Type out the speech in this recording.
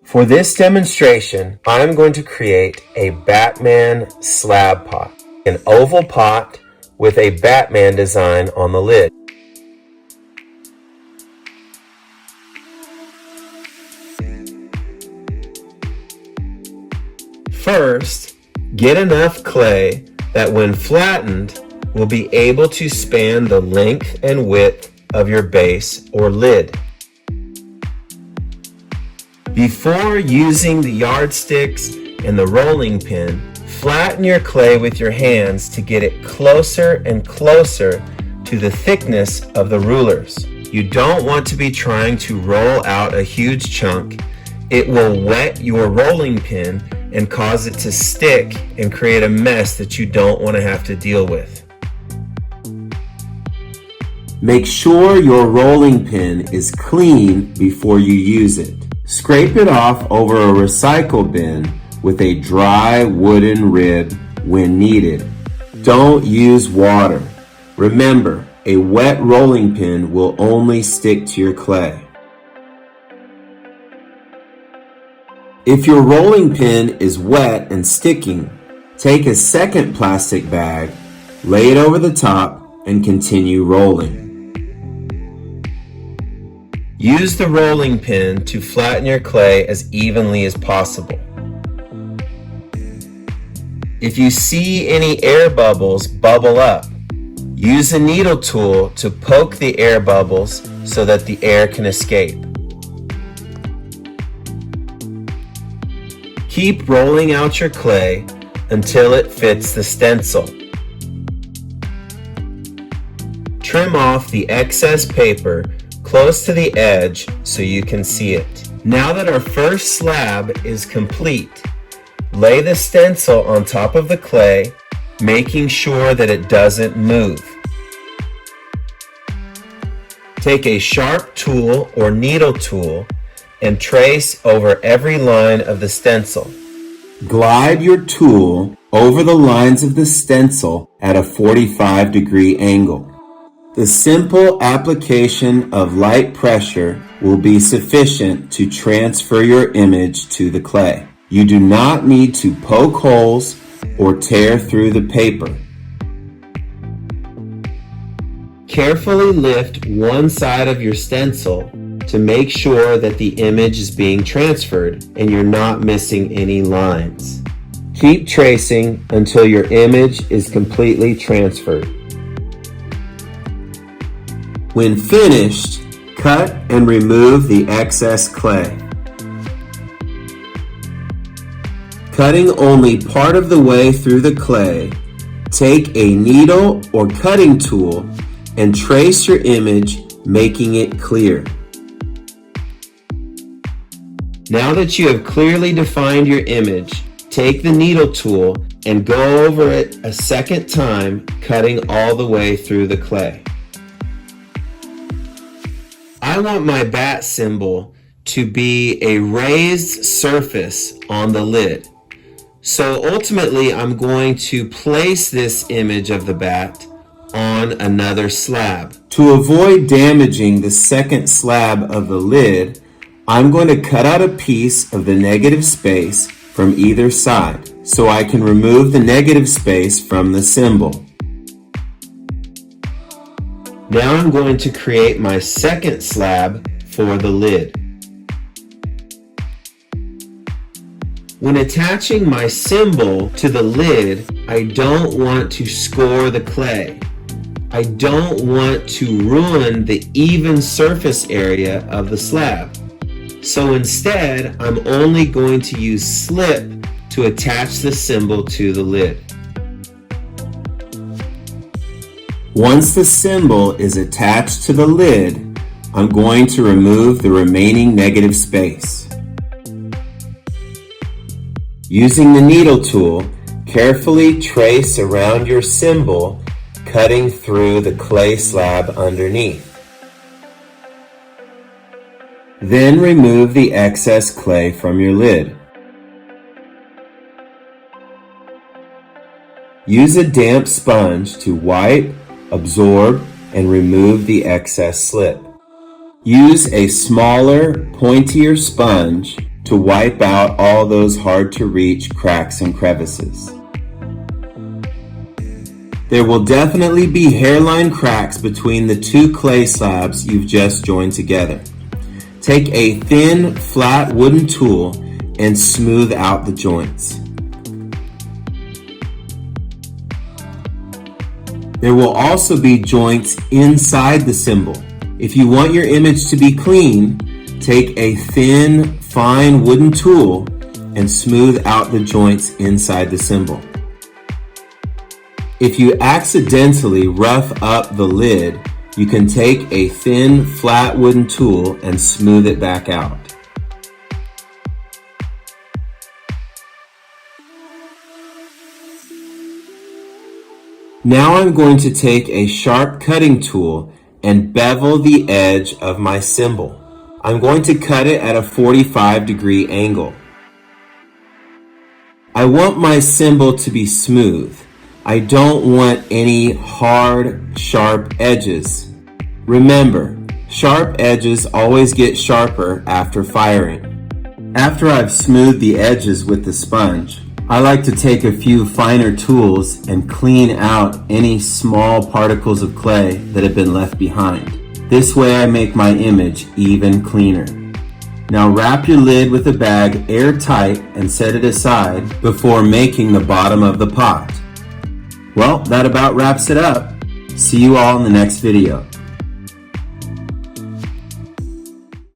For this demonstration, I'm going to create a Batman slab pot, an oval pot with a Batman design on the lid. First, get enough clay that when flattened will be able to span the length and width of your base or lid. Before using the yardsticks and the rolling pin, flatten your clay with your hands to get it closer and closer to the thickness of the rulers. You don't want to be trying to roll out a huge chunk. It will wet your rolling pin and cause it to stick and create a mess that you don't want to have to deal with. Make sure your rolling pin is clean before you use it. Scrape it off over a recycle bin with a dry wooden rib when needed. Don't use water. Remember, a wet rolling pin will only stick to your clay. If your rolling pin is wet and sticking, take a second plastic bag, lay it over the top, and continue rolling. Use the rolling pin to flatten your clay as evenly as possible. If you see any air bubbles bubble up, use a needle tool to poke the air bubbles so that the air can escape. Keep rolling out your clay until it fits the stencil. Trim off the excess paper close to the edge so you can see it. Now that our first slab is complete, lay the stencil on top of the clay, making sure that it doesn't move. Take a sharp tool or needle tool and trace over every line of the stencil. Glide your tool over the lines of the stencil at a 45-degree angle. The simple application of light pressure will be sufficient to transfer your image to the clay. You do not need to poke holes or tear through the paper. Carefully lift one side of your stencil to make sure that the image is being transferred and you're not missing any lines. Keep tracing until your image is completely transferred. When finished, cut and remove the excess clay. Cutting only part of the way through the clay, take a needle or cutting tool and trace your image, making it clear. Now that you have clearly defined your image, take the needle tool and go over it a second time, cutting all the way through the clay. I want my bat symbol to be a raised surface on the lid. So ultimately, I'm going to place this image of the bat on another slab. To avoid damaging the second slab of the lid, I'm going to cut out a piece of the negative space from either side so I can remove the negative space from the symbol. Now I'm going to create my second slab for the lid. When attaching my symbol to the lid, I don't want to score the clay. I don't want to ruin the even surface area of the slab. So instead, I'm only going to use slip to attach the symbol to the lid. Once the symbol is attached to the lid, I'm going to remove the remaining negative space. Using the needle tool, carefully trace around your symbol, cutting through the clay slab underneath. Then remove the excess clay from your lid. Use a damp sponge to wipe, absorb, and remove the excess slip. Use a smaller, pointier sponge to wipe out all those hard to reach cracks and crevices. There will definitely be hairline cracks between the two clay slabs you've just joined together. Take a thin, flat wooden tool and smooth out the joints. There will also be joints inside the cymbal. If you want your image to be clean, take a thin, fine wooden tool and smooth out the joints inside the cymbal. If you accidentally rough up the lid, you can take a thin, flat wooden tool and smooth it back out. Now I'm going to take a sharp cutting tool and bevel the edge of my cymbal. I'm going to cut it at a 45-degree angle. I want my cymbal to be smooth. I don't want any hard, sharp edges. Remember, sharp edges always get sharper after firing. After I've smoothed the edges with the sponge, I like to take a few finer tools and clean out any small particles of clay that have been left behind. This way I make my image even cleaner. Now wrap your lid with a bag airtight and set it aside before making the bottom of the pot. Well, that about wraps it up. See you all in the next video.